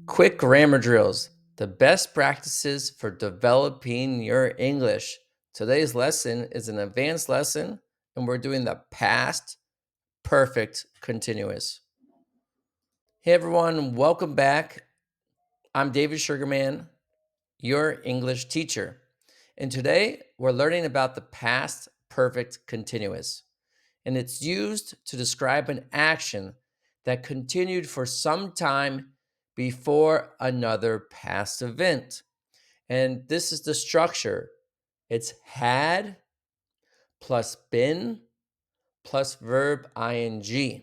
Quick grammar drills, the best practices for developing your English. Today's lesson is an advanced lesson, and we're doing the past perfect continuous. Hey everyone, welcome back. I'm David Sugarman, your English teacher. And today we're learning about the past perfect continuous. And it's used to describe an action that continued for some time before another past event. And this is the structure. It's had plus been plus verb ing.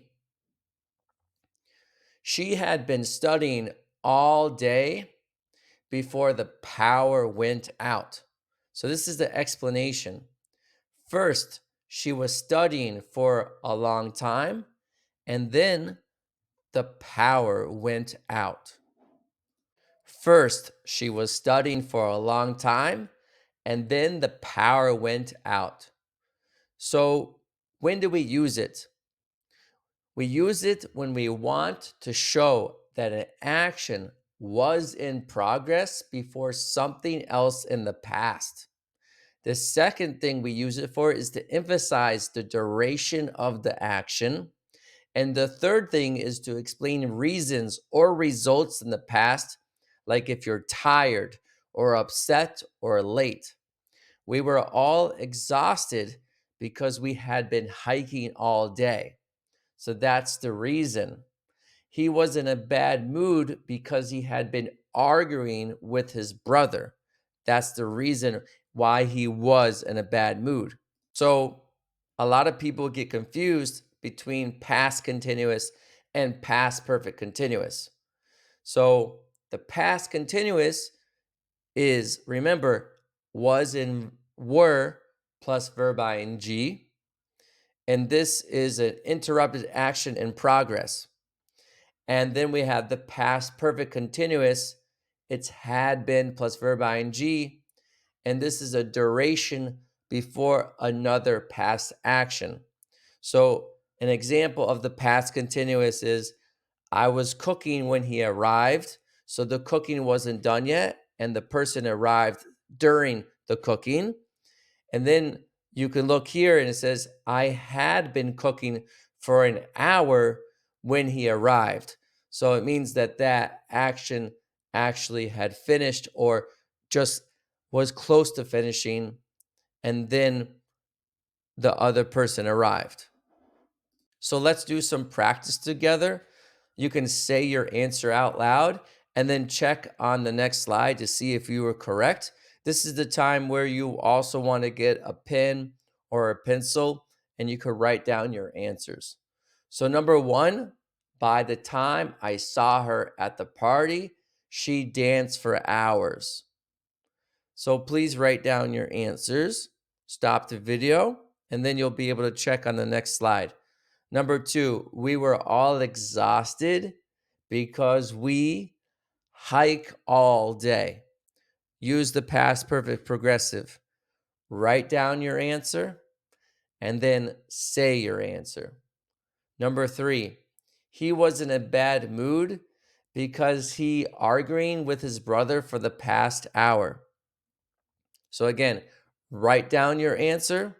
She had been studying all day before the power went out. So this is the explanation. First, she was studying for a long time, and then the power went out. First, she was studying for a long time, and then the power went out. So, when do we use it? We use it when we want to show that an action was in progress before something else in the past. The second thing we use it for is to emphasize the duration of the action. And the third thing is to explain reasons or results in the past, like if you're tired or upset or late. We were all exhausted because we had been hiking all day. So that's the reason. He was in a bad mood because he had been arguing with his brother. That's the reason why he was in a bad mood. So a lot of people get confused between past continuous and past perfect continuous. So the past continuous is, remember, was and were plus verb ing. And this is an interrupted action in progress. And then we have the past perfect continuous. It's had been plus verb ing. And this is a duration before another past action. So an example of the past continuous is I was cooking when he arrived. So the cooking wasn't done yet, and the person arrived during the cooking. And then you can look here and it says, I had been cooking for an hour when he arrived. So it means that that action actually had finished or just was close to finishing, and then the other person arrived. So let's do some practice together. You can say your answer out loud and then check on the next slide to see if you were correct. This is the time where you also want to get a pen or a pencil and you could write down your answers. So number one, by the time I saw her at the party, she danced for hours. So please write down your answers, stop the video, and then you'll be able to check on the next slide. Number two, we were all exhausted because we hike all day. Use the past perfect progressive. Write down your answer and then say your answer. Number three, he was in a bad mood because he arguing with his brother for the past hour. So again, write down your answer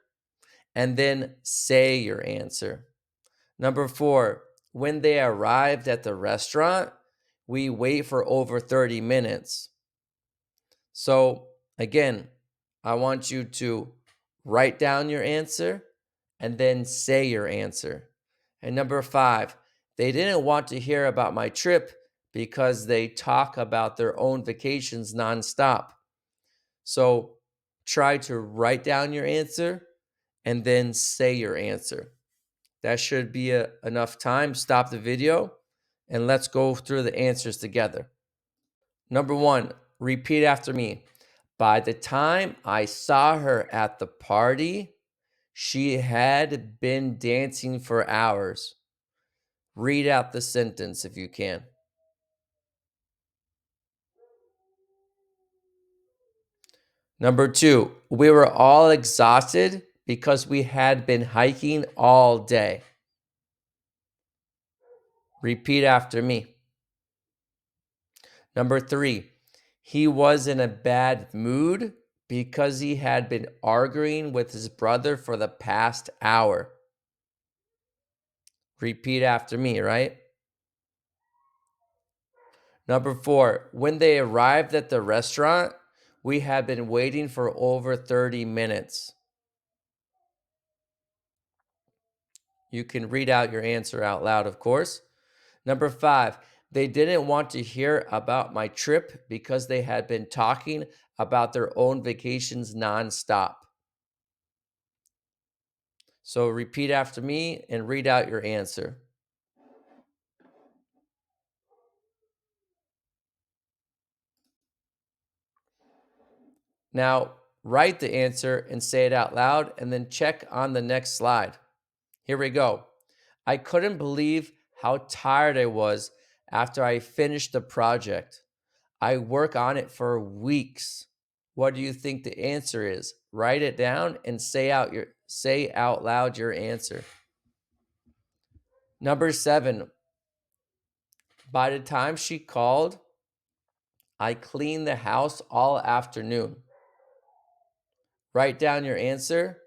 and then say your answer. Number four, when they arrived at the restaurant, we wait for over 30 minutes. So again, I want you to write down your answer and then say your answer. And number five, they didn't want to hear about my trip because they talk about their own vacations nonstop. So try to write down your answer and then say your answer. That should be enough time. Stop the video and let's go through the answers together. Number one, repeat after me. By the time I saw her at the party, she had been dancing for hours. Read out the sentence if you can. Number two, we were all exhausted because we had been hiking all day. Repeat after me. Number 3, he was in a bad mood because he had been arguing with his brother for the past hour. Repeat after me, right? Number 4, when they arrived at the restaurant, we had been waiting for over 30 minutes. You can read out your answer out loud, of course. Number 5, they didn't want to hear about my trip because they had been talking about their own vacations nonstop. So repeat after me and read out your answer. Now, write the answer and say it out loud, and then check on the next slide. Here we go. I couldn't believe how tired I was after I finished the project. I work on it for weeks. What do you think the answer is? Write it down and say out loud your answer. Number 7. By the time she called, I cleaned the house all afternoon. Write down your answer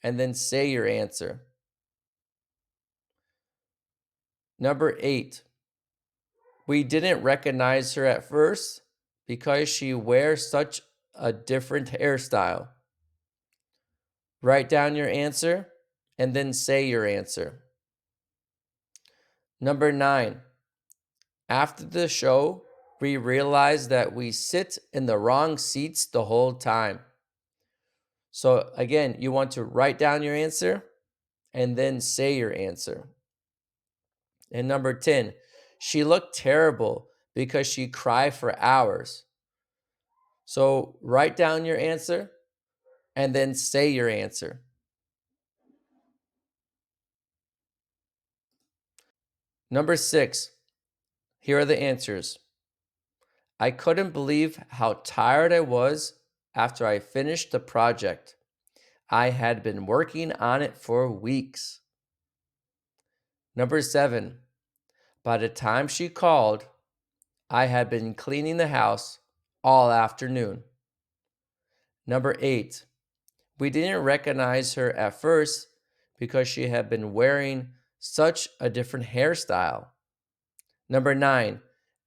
and then say your answer. Number 8. We didn't recognize her at first because she wears such a different hairstyle. Write down your answer and then say your answer. Number 9. After the show, we realized that we sit in the wrong seats the whole time. So again, you want to write down your answer and then say your answer. And number 10, she looked terrible because she cried for hours. So write down your answer and then say your answer. Number 6, here are the answers. I couldn't believe how tired I was after I finished the project. I had been working on it for weeks. Number 7, by the time she called, I had been cleaning the house all afternoon. Number 8, we didn't recognize her at first because she had been wearing such a different hairstyle. Number 9,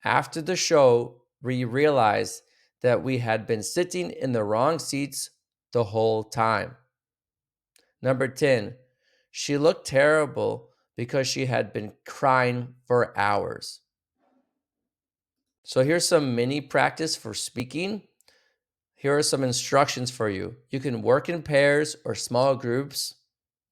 after the show, we realized that we had been sitting in the wrong seats the whole time. Number 10, she looked terrible because she had been crying for hours. So here's some mini practice for speaking. Here are some instructions for you. You can work in pairs or small groups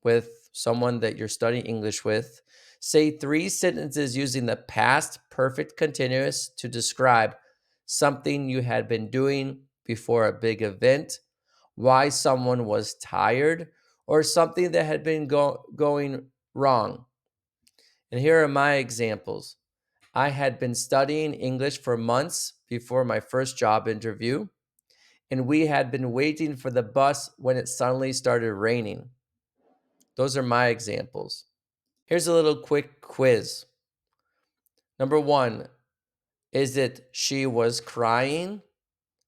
with someone that you're studying English with. Say 3 sentences using the past perfect continuous to describe something you had been doing before a big event, why someone was tired, or something that had been going wrong. And here are my examples. I had been studying English for months before my first job interview, and we had been waiting for the bus when it suddenly started raining. Those are my examples. Here's a little quick quiz. Number 1, is it she was crying?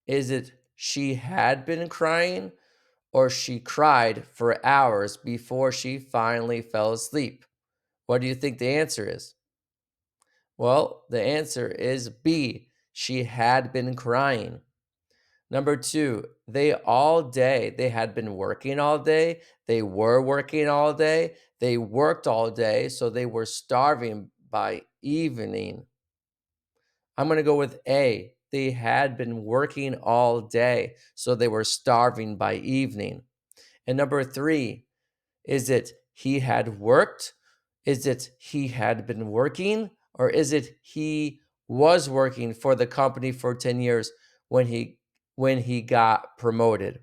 Is it she had been crying? Or she cried for hours before she finally fell asleep? What do you think the answer is? Well, the answer is B. She had been crying. Number 2, they had been working all day. They were working all day. They worked all day, so they were starving by evening. I'm going to go with A. They had been working all day, so they were starving by evening. And number 3, is it he had worked? Is it he had been working? Or is it he was working for the company for 10 years when he got promoted?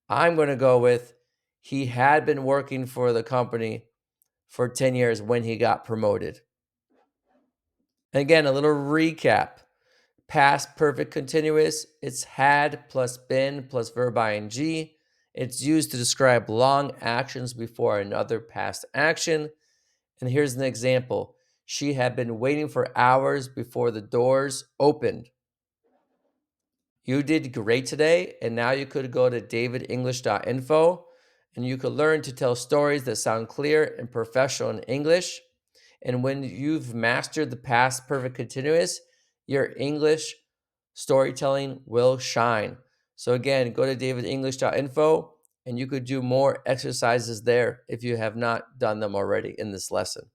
I'm going to go with he had been working for the company for 10 years when he got promoted. Again, a little recap. Past perfect continuous, it's had plus been plus verb ing. It's used to describe long actions before another past action. And here's an example. She had been waiting for hours before the doors opened. You did great today, and now you could go to davidenglish.info and you could learn to tell stories that sound clear and professional in English. And when you've mastered the past perfect continuous, your English storytelling will shine. So again, go to davidenglish.info and you could do more exercises there if you have not done them already in this lesson.